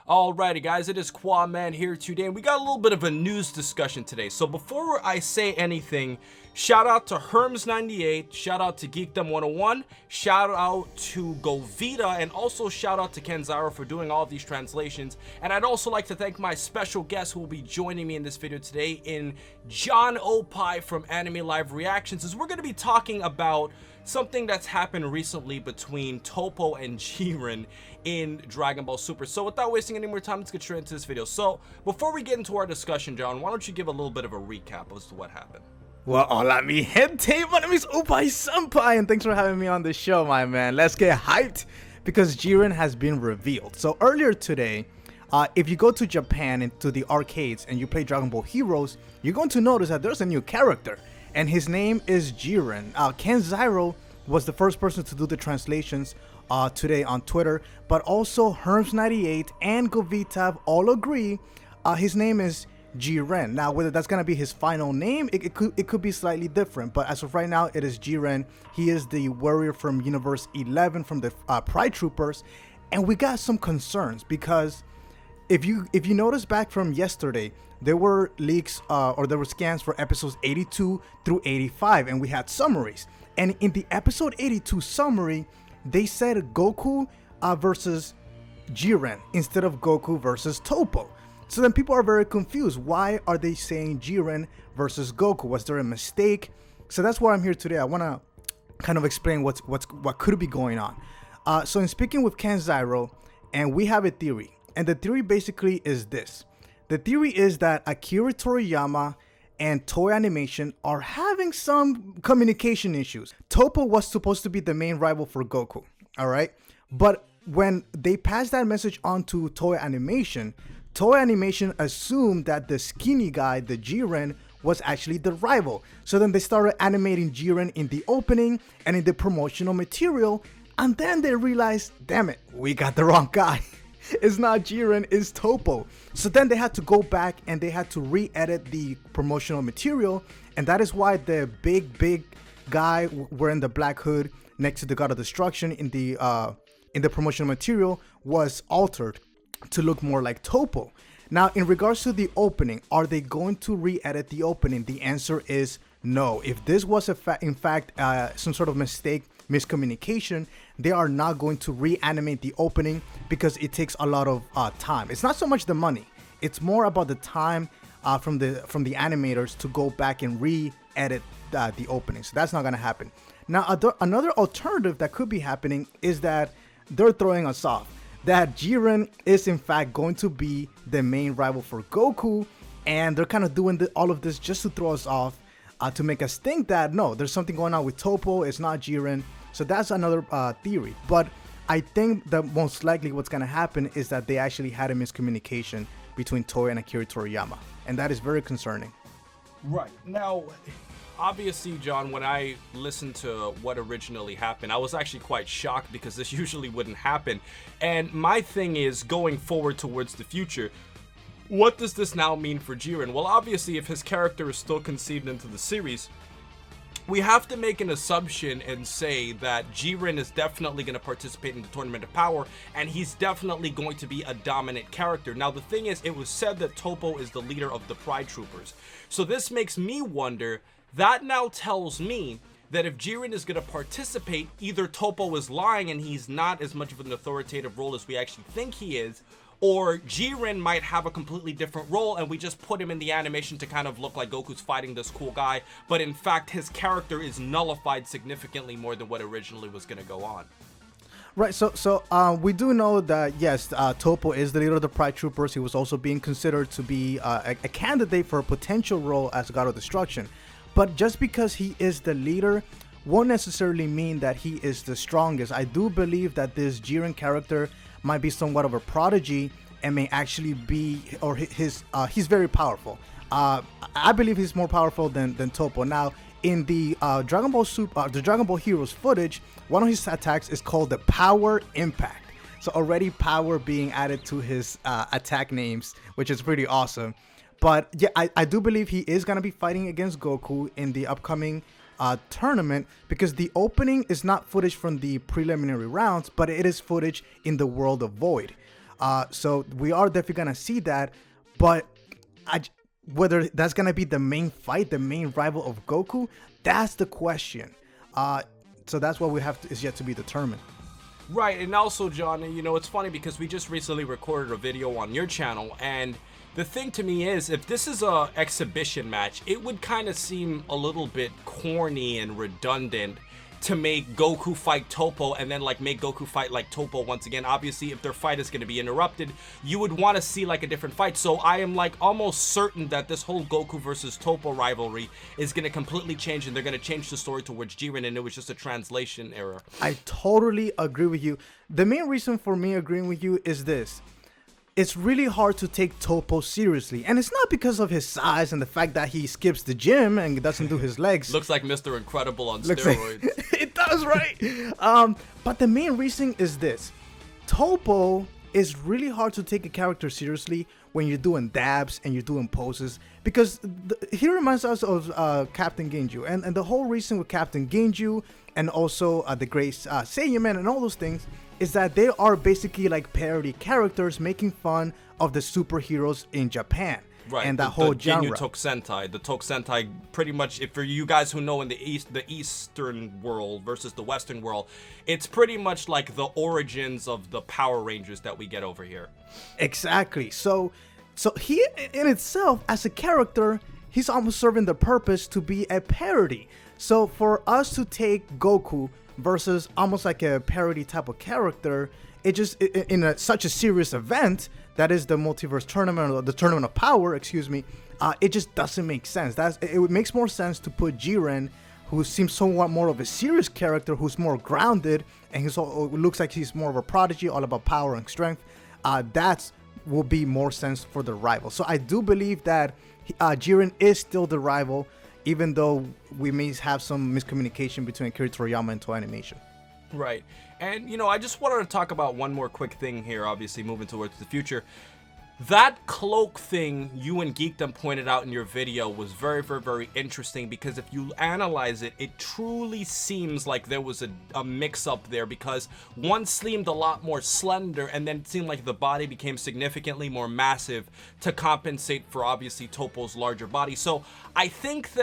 Alrighty guys, it is Qaaman here today, and we got a little bit of a news discussion today. So before I say anything, shout out to Herms98, shout out to Geekdom 101, shout out to Goveta, and also shout out to Ken Xyro for doing all of these translations. And I'd also like to thank my special guest who will be joining me in this video today in Gian Oppai from Anime Live Reactions, as we're going to be talking about something that's happened recently between Topo and Jiren in Dragon Ball Super. So without wasting any more time, let's get straight into this video. So before we get into our discussion, John, why don't you give a little bit of a recap as to what happened? Well, hola mi gente, my name is Oppai Senpai, and thanks for having me on the show, my man. Let's get hyped because Jiren has been revealed. So earlier today, if you go to Japan into the arcades and you play Dragon Ball Heroes, you're going to notice that there's a new character, and his name is Jiren. Ken Xyro was the first person to do the translations today on Twitter, but also Herms98 and Goveta all agree his name is Jiren. Now, whether that's gonna be his final name, it could be slightly different, but as of right now, it is Jiren. He is the warrior from Universe 11 from the Pride Troopers, and we got some concerns because if you notice back from yesterday, there were leaks or there were scans for episodes 82 through 85, and we had summaries. And in the episode 82 summary, they said Goku versus Jiren instead of Goku versus Topo. So then people are very confused. Why are they saying Jiren versus Goku? Was there a mistake? So that's why I'm here today. I want to kind of explain what could be going on. So in speaking with Ken Xyro, and we have a theory. And the theory basically is this. The theory is that Akira Toriyama and Toei Animation are having some communication issues. Topo was supposed to be the main rival for Goku, all right? But when they passed that message on to Toei Animation assumed that the skinny guy, the Jiren, was actually the rival. So then they started animating Jiren in the opening and in the promotional material, and then they realized, damn it, we got the wrong guy. It's not Jiren, it's Topo. So then they had to go back and they had to re-edit the promotional material, and that is why the big guy wearing the black hood next to the God of Destruction in the promotional material was altered to look more like Topo. Now, in regards to the opening, are they going to re-edit the opening? The answer is no. If this was in fact some sort of miscommunication, they are not going to reanimate the opening because it takes a lot of time. It's not so much the money, it's more about the time from the animators to go back and re-edit the opening. So that's not going to happen. Now, another alternative that could be happening is that they're throwing us off, that Jiren is in fact going to be the main rival for Goku, and they're kind of doing all of this just to throw us off, to make us think that no, there's something going on with Topo, it's not Jiren. So that's another theory. But I think that most likely what's going to happen is that they actually had a miscommunication between Toei and Akira Toriyama, and that is very concerning. Right. Now, obviously, John, when I listened to what originally happened, I was actually quite shocked because this usually wouldn't happen. And my thing is, going forward towards the future, what does this now mean for Jiren? Well, obviously, if his character is still conceived into the series, we have to make an assumption and say that Jiren is definitely going to participate in the Tournament of Power, and he's definitely going to be a dominant character. Now, the thing is, it was said that Topo is the leader of the Pride Troopers. So this makes me wonder, that now tells me that if Jiren is going to participate, either Topo is lying and he's not as much of an authoritative role as we actually think he is, or Jiren might have a completely different role and we just put him in the animation to kind of look like Goku's fighting this cool guy, but in fact his character is nullified significantly more than what originally was going to go on. Right, so we do know that yes, Topo is the leader of the Pride Troopers. He was also being considered to be a candidate for a potential role as God of Destruction. But just because he is the leader won't necessarily mean that he is the strongest. I do believe that this Jiren character might be somewhat of a prodigy and may actually be, or he's very powerful. I believe he's more powerful than Topo. Now, in the Dragon Ball Heroes footage, one of his attacks is called the Power Impact. So already power being added to his attack names, which is pretty awesome. But yeah, I do believe he is going to be fighting against Goku in the upcoming tournament, because the opening is not footage from the preliminary rounds, but it is footage in the world of Void. So we are definitely gonna see that, but whether that's gonna be the main fight, the main rival of Goku, that's the question. So that's what we have to, is yet to be determined. Right, and also, John, you know, it's funny because we just recently recorded a video on your channel, and the thing to me is, if this is a exhibition match, it would kind of seem a little bit corny and redundant to make Goku fight Topo and then like make Goku fight like Topo once again. Obviously, if their fight is going to be interrupted, you would want to see like a different fight. So I am like almost certain that this whole Goku versus Topo rivalry is going to completely change, and they're going to change the story towards Jiren, and it was just a translation error. I totally agree with you. The main reason for me agreeing with you is this. It's really hard to take Topo seriously, and it's not because of his size and the fact that he skips the gym and doesn't do his legs. Looks like Mr. Incredible on steroids. It does, right? But the main reason is this. Topo is really hard to take a character seriously when you're doing dabs and you're doing poses, because he reminds us of Captain Ginju, and the whole reason with Captain Ginju and also the great Saiyaman and all those things is that they are basically like parody characters making fun of the superheroes in Japan. Right, and that whole genre. The Tokusentai, pretty much, if for you guys who know in the Eastern world versus the Western world, it's pretty much like the origins of the Power Rangers that we get over here. Exactly. So he in itself as a character, he's almost serving the purpose to be a parody. So for us to take Goku versus almost like a parody type of character, it just in such a serious event that is the multiverse tournament, or the tournament of power, excuse me, it just doesn't make sense. It makes more sense to put Jiren, who seems somewhat more of a serious character, who's more grounded, and looks like he's more of a prodigy, all about power and strength. That will be more sense for the rival. So I do believe that Jiren is still the rival, even though we may have some miscommunication between Akira Toriyama and Toei Animation. Right. And, you know, I just wanted to talk about one more quick thing here, obviously moving towards the future. That cloak thing you and Geekdom pointed out in your video was very, very, very interesting, because if you analyze it, it truly seems like there was a mix-up there, because one seemed a lot more slender, and then it seemed like the body became significantly more massive to compensate for, obviously, Topo's larger body. So I think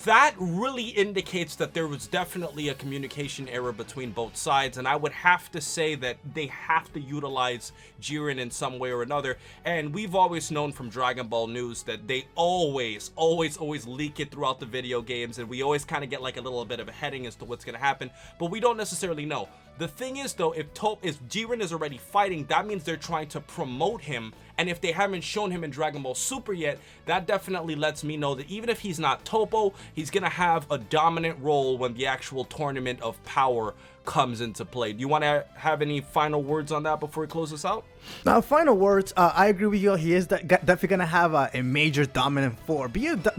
that really indicates that there was definitely a communication error between both sides, and I would have to say that they have to utilize Jiren in some way or another. And we've always known from Dragon Ball News that they always leak it throughout the video games, and we always kind of get like a little bit of a heading as to what's going to happen, but we don't necessarily know. The thing is, though, if Jiren is already fighting, that means they're trying to promote him, and if they haven't shown him in Dragon Ball Super yet, that definitely lets me know that even if he's not Topo, he's gonna have a dominant role when the actual tournament of power comes into play. Do you want to have any final words on that before we close this out? Now, final words. I agree with you. He is definitely gonna have a major dominant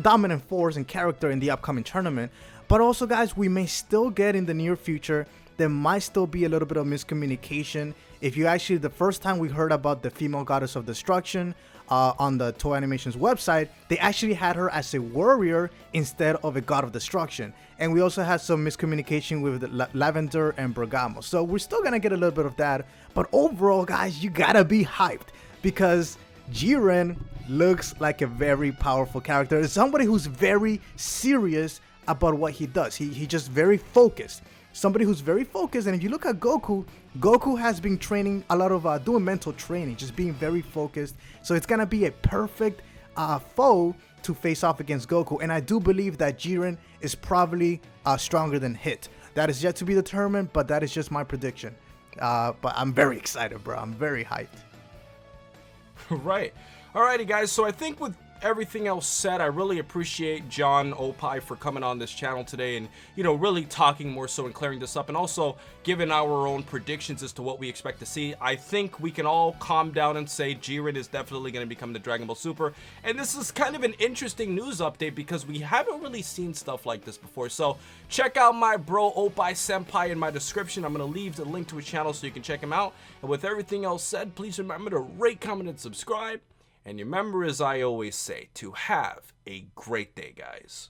dominant force and character in the upcoming tournament. But also, guys, we may still get in the near future. There might still be a little bit of miscommunication. If you actually, the first time we heard about the female goddess of destruction on the Toei Animation's website, they actually had her as a warrior instead of a god of destruction. And we also had some miscommunication with Lavender and Bergamo. So we're still gonna get a little bit of that. But overall, guys, you gotta be hyped, because Jiren looks like a very powerful character. It's somebody who's very serious about what he does. He just very focused. Somebody who's very focused. And if you look at Goku has been training a lot of doing mental training, just being very focused. So it's gonna be a perfect foe to face off against Goku. And I do believe that Jiren is probably stronger than Hit. That is yet to be determined, but that is just my prediction. But I'm very excited, bro. I'm very hyped. Right. Alrighty, guys. So I think with everything else said, I really appreciate John Oppai for coming on this channel today and, you know, really talking more so and clearing this up, and also giving our own predictions as to what we expect to see. I think we can all calm down and say Jiren is definitely going to become the Dragon Ball Super, and this is kind of an interesting news update because we haven't really seen stuff like this before. So check out my bro Oppai Senpai in my description. I'm going to leave the link to his channel so you can check him out. And with everything else said, please remember to rate, comment, and subscribe. And remember, as I always say, to have a great day, guys.